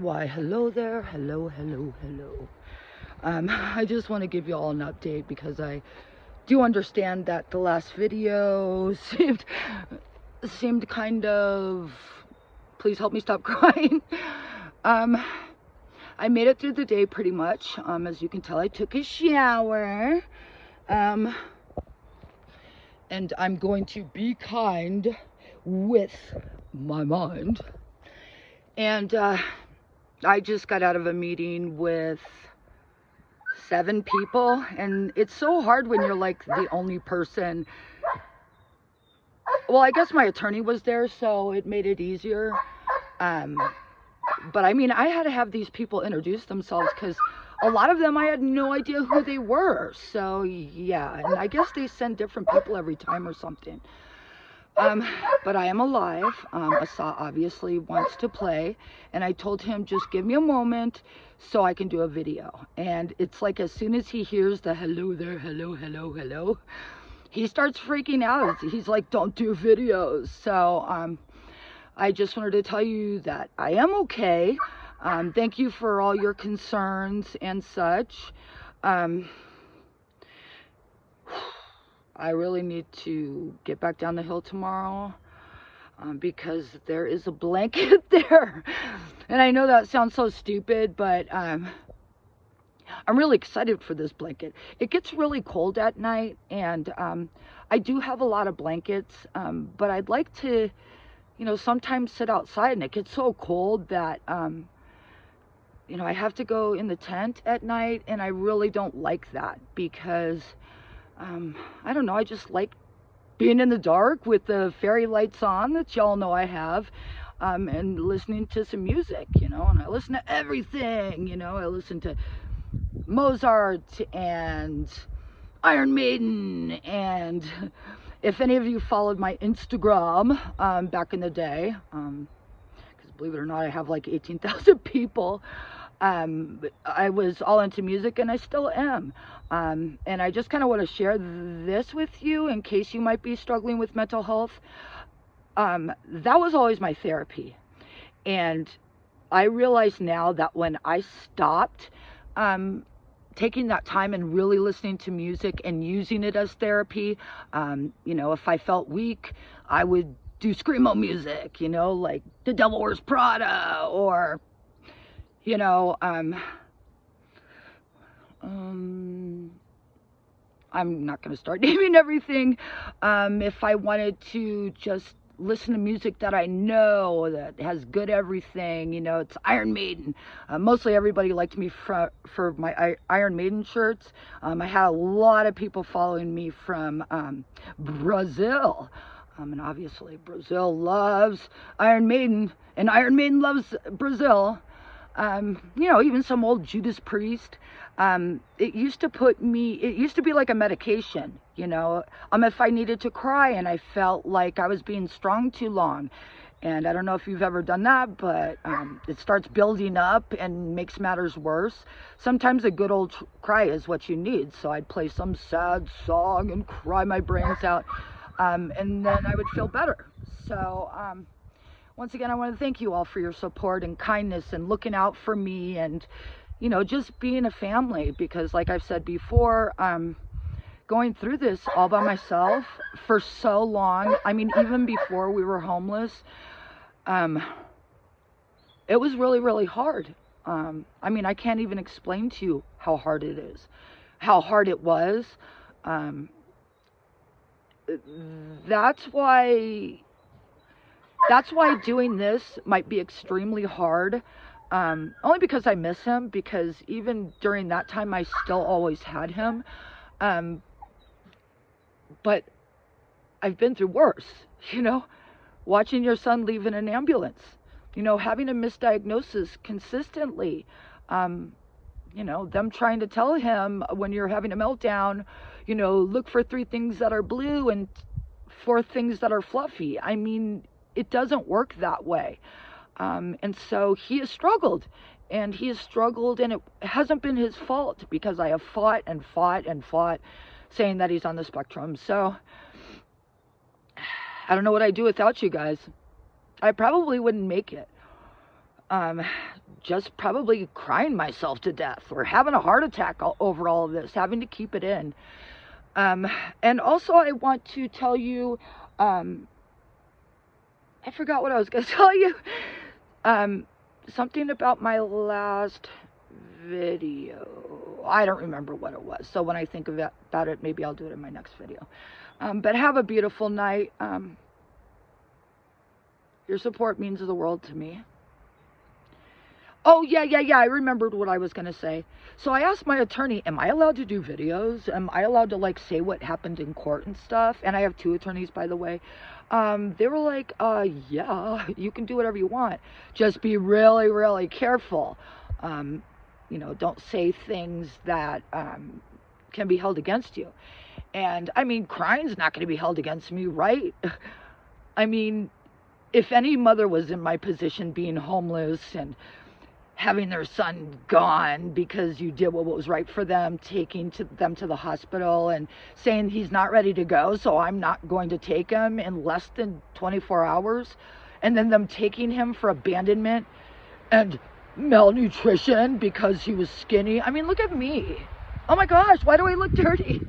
Why, hello there, hello. I just want to give you all an update because I do understand that the last video seemed kind of, please help me stop crying. I made it through the day pretty much. As you can tell, I took a shower. And I'm going to be kind with my mind. And I just got out of a meeting with 7 people, and it's so hard when you're like the only person. Well, I guess my attorney was there, so it made it easier. But I mean, I had to have these people introduce themselves because a lot of them I had no idea who they were. So yeah, and I guess they send different people every time or something. But I am alive. Asa obviously wants to play, and I told him just give me a moment so I can do a video. And it's like as soon as he hears the hello there, hello, he starts freaking out. He's like, don't do videos. So I just wanted to tell you that I am okay. Thank you for all your concerns and such. I really need to get back down the hill tomorrow because there is a blanket there. And I know that sounds so stupid, but I'm really excited for this blanket. It gets really cold at night, and I do have a lot of blankets, but I'd like to, sometimes sit outside, and it gets so cold that, I have to go in the tent at night, and I really don't like that because I don't know, I just like being in the dark with the fairy lights on that y'all know I have, and listening to some music, and I listen to everything, I listen to Mozart and Iron Maiden, and if any of you followed my Instagram back in the day, because believe it or not, I have like 18,000 people. I was all into music, and I still am. And I just kind of want to share this with you in case you might be struggling with mental health. That was always my therapy. And I realize now that when I stopped taking that time and really listening to music and using it as therapy, if I felt weak, I would do screamo music, like The Devil Wears Prada, or I'm not going to start naming everything. If I wanted to just listen to music that I know that has good everything, it's Iron Maiden. Mostly everybody liked me for my Iron Maiden shirts. I had a lot of people following me from Brazil. And obviously Brazil loves Iron Maiden, and Iron Maiden loves Brazil. Even some old Judas Priest. It used to be like a medication, if I needed to cry and I felt like I was being strong too long. And I don't know if you've ever done that, but it starts building up and makes matters worse. Sometimes a good old cry is what you need. So I'd play some sad song and cry my brains out, and then I would feel better. So once again, I want to thank you all for your support and kindness and looking out for me, and just being a family, because like I've said before, going through this all by myself for so long. I mean, even before we were homeless, it was really, really hard. I can't even explain to you how hard it is, how hard it was. That's why doing this might be extremely hard. Only because I miss him, because even during that time I still always had him. But I've been through worse, watching your son leave in an ambulance, having a misdiagnosis consistently, them trying to tell him when you're having a meltdown, look for 3 things that are blue and 4 things that are fluffy. I mean, it doesn't work that way. And so he has struggled, and it hasn't been his fault, because I have fought saying that he's on the spectrum. So I don't know what I'd do without you guys. I probably wouldn't make it. just probably crying myself to death or having a heart attack over all of this, having to keep it in. And also I want to tell you, I forgot what I was going to tell you. Something about my last video. I don't remember what it was. So when I think about it, maybe I'll do it in my next video. But have a beautiful night. Your support means the world to me. Oh, yeah, I remembered what I was going to say. So I asked my attorney, am I allowed to do videos? Am I allowed to, like, say what happened in court and stuff? And I have 2 attorneys, by the way. They were like, yeah, you can do whatever you want. Just be really, really careful. You know, don't say things that can be held against you. And, I mean, crying's not going to be held against me, right? I mean, if any mother was in my position, being homeless and having their son gone because you did what was right for them, taking them to the hospital and saying he's not ready to go, so I'm not going to take him in less than 24 hours, and then them taking him for abandonment and malnutrition because he was skinny. I mean, look at me. Oh my gosh, why do I look dirty?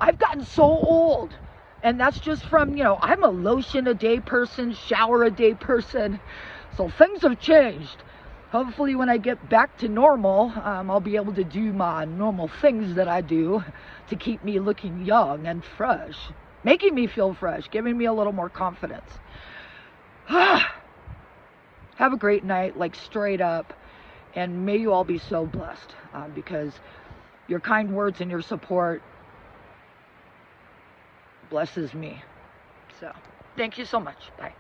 I've gotten so old. And that's just from, you know, I'm a lotion a day person, shower a day person. So things have changed. Hopefully when I get back to normal, I'll be able to do my normal things that I do to keep me looking young and fresh. Making me feel fresh, giving me a little more confidence. Have a great night, like straight up. And may you all be so blessed because your kind words and your support blesses me. So, thank you so much. Bye.